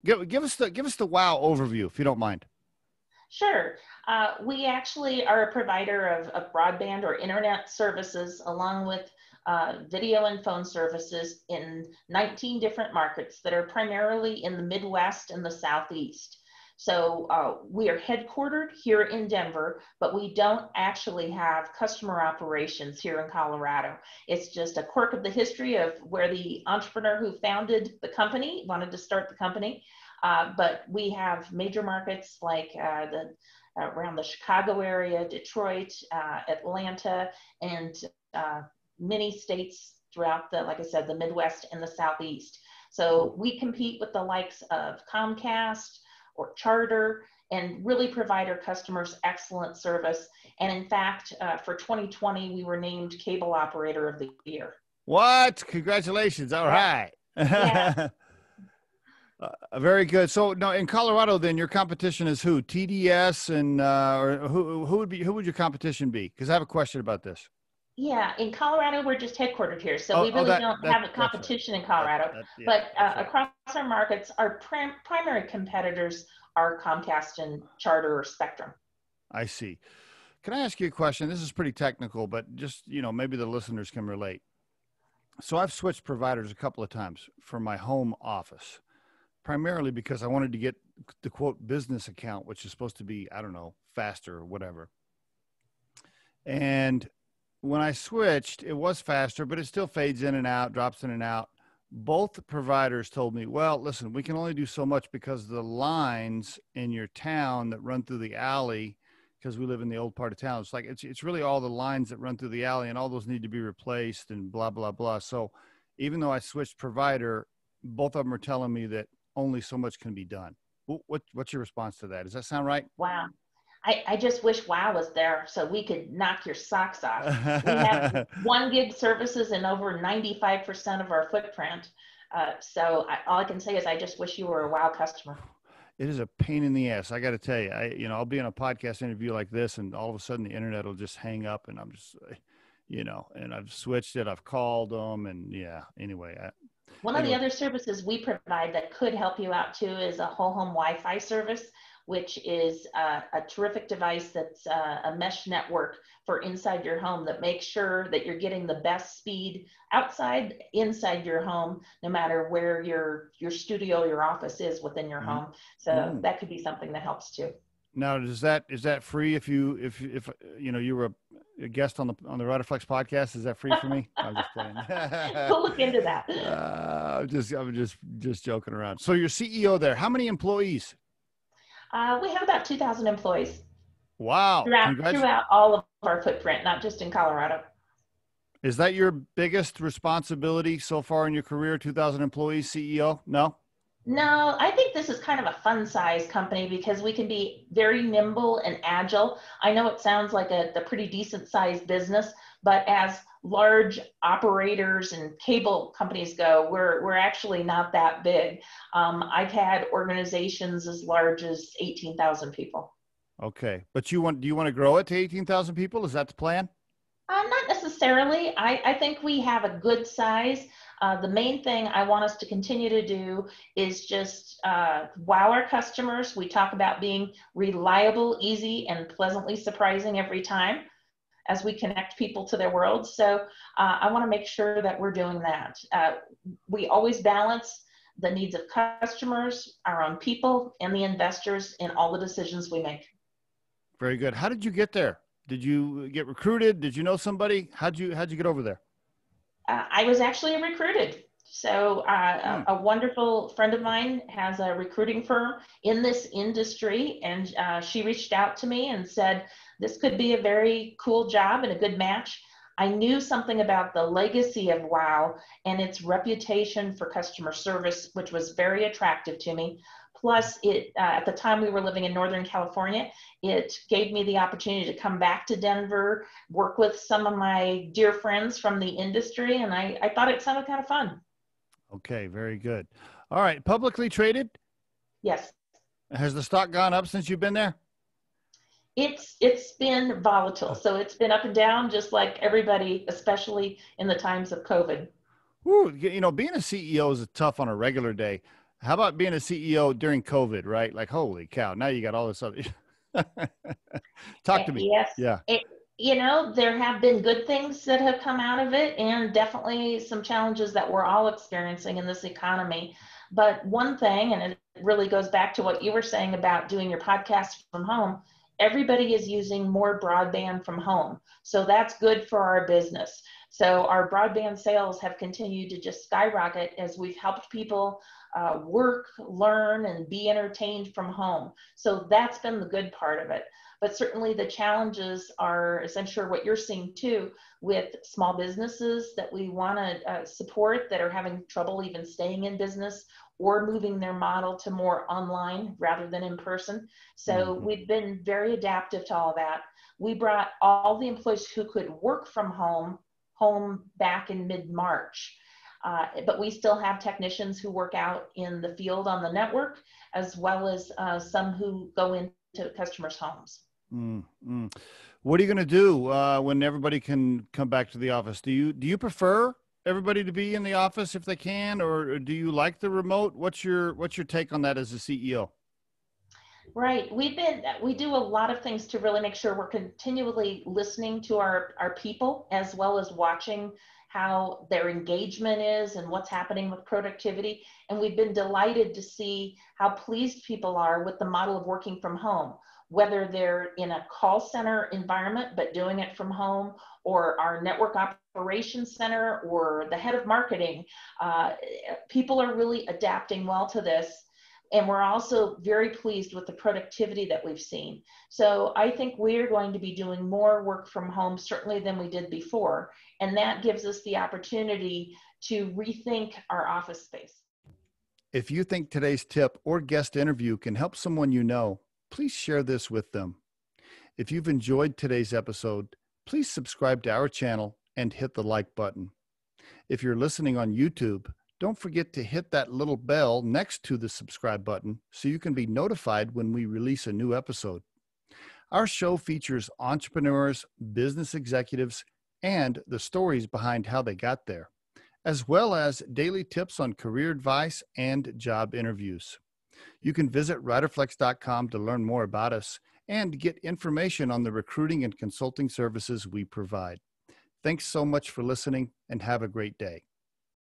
Give us the WoW overview, if you don't mind. Sure. We actually are a provider of broadband or internet services along with video and phone services in 19 different markets that are primarily in the Midwest and the Southeast. So we are headquartered here in Denver, but we don't actually have customer operations here in Colorado. It's just a quirk of the history of where the entrepreneur who founded the company wanted to start the company. But we have major markets like around the Chicago area, Detroit, Atlanta, and many states throughout like I said, the Midwest and the Southeast. So we compete with the likes of Comcast or Charter and really provide our customers excellent service. And in fact, for 2020, we were named Cable Operator of the Year. What? Congratulations. All right. Yeah. Very good. So now in Colorado, then your competition is who? TDS and or who would your competition be? Because I have a question about this. Yeah, in Colorado, we're just headquartered here, so we really don't have a That's right. competition in Colorado. Yeah, But that's right. across our markets, our primary competitors are Comcast and Charter or Spectrum. I see. Can I ask you a question? This is pretty technical, but just maybe the listeners can relate. So I've switched providers a couple of times for my home office, primarily because I wanted to get the quote business account, which is supposed to be, I don't know, faster or whatever. And when I switched, it was faster, but it still fades in and out, drops in and out. Both providers told me, well, listen, we can only do so much because the lines in your town that run through the alley, because we live in the old part of town, it's really all the lines that run through the alley and all those need to be replaced and blah, blah, blah. So even though I switched provider, both of them are telling me that only so much can be done. What's your response to that? Does that sound right? Wow. I just wish WOW was there so we could knock your socks off. We have 1 gig services in over 95% of our footprint. All I can say is I just wish you were a WOW customer. It is a pain in the ass. I got to tell you, I'll be in a podcast interview like this and all of a sudden the internet will just hang up and I'm just, and I've switched it. I've called them and yeah, anyway. One of the other services we provide that could help you out too is a whole home Wi-Fi service, which is a terrific device that's a mesh network for inside your home that makes sure that you're getting the best speed inside your home, no matter where your studio, your office is within your home. So that could be something that helps too. Now, is that free if you were a guest on the Riderflex podcast? Is that free for me? I'm just playing. We'll look into that. I'm just joking around. So you're CEO there. How many employees? We have about 2,000 employees. Wow. Throughout all of our footprint, not just in Colorado. Is that your biggest responsibility so far in your career, 2,000 employees, CEO? No? No, I think this is kind of a fun size company because we can be very nimble and agile. I know it sounds like a pretty decent sized business, but as large operators and cable companies go, we're actually not that big. I've had organizations as large as 18,000 people. Okay. But do you want to grow it to 18,000 people? Is that the plan? Not necessarily. I think we have a good size. The main thing I want us to continue to do is just wow our customers. We talk about being reliable, easy, and pleasantly surprising every time as we connect people to their world. So I want to make sure that we're doing that. We always balance the needs of customers, our own people, and the investors in all the decisions we make. Very good. How did you get there? Did you get recruited? Did you know somebody? How'd you get over there? I was actually recruited. So a wonderful friend of mine has a recruiting firm in this industry, and she reached out to me and said, this could be a very cool job and a good match. I knew something about the legacy of WOW and its reputation for customer service, which was very attractive to me. Plus, at the time we were living in Northern California, it gave me the opportunity to come back to Denver, work with some of my dear friends from the industry, and I thought it sounded kind of fun. Okay, very good. All right, publicly traded? Yes. Has the stock gone up since you've been there? It's been volatile, so it's been up and down, just like everybody, especially in the times of COVID. Being a CEO is tough on a regular day. How about being a CEO during COVID, right? Like, holy cow, now you got all this other. Talk to me. Yes, Yeah. it, there have been good things that have come out of it, and definitely some challenges that we're all experiencing in this economy. But one thing, and it really goes back to what you were saying about doing your podcast from home, everybody is using more broadband from home. So that's good for our business. So our broadband sales have continued to just skyrocket as we've helped people work, learn, and be entertained from home. So that's been the good part of it. But certainly the challenges are, as I'm sure what you're seeing too, with small businesses that we want to support that are having trouble even staying in business or moving their model to more online rather than in person. So Mhm. we've been very adaptive to all that. We brought all the employees who could work from home back in mid-March. But we still have technicians who work out in the field on the network, as well as some who go into customers' homes. Mm, mm. What are you going to do when everybody can come back to the office? Do you prefer everybody to be in the office if they can, or do you like the remote? What's your take on that as a CEO? Right. We do a lot of things to really make sure we're continually listening to our people as well as watching how their engagement is and what's happening with productivity. And we've been delighted to see how pleased people are with the model of working from home, whether they're in a call center environment but doing it from home, or our network operations center, or the head of marketing. Uh, People are really adapting well to this, and we're also very pleased with the productivity that we've seen. So I think we're going to be doing more work from home, certainly than we did before. And that gives us the opportunity to rethink our office space. If you think today's tip or guest interview can help someone you know, please share this with them. If you've enjoyed today's episode, please subscribe to our channel and hit the like button. If you're listening on YouTube, don't forget to hit that little bell next to the subscribe button so you can be notified when we release a new episode. Our show features entrepreneurs, business executives, and the stories behind how they got there, as well as daily tips on career advice and job interviews. You can visit riderflex.com to learn more about us and get information on the recruiting and consulting services we provide. Thanks so much for listening, and have a great day.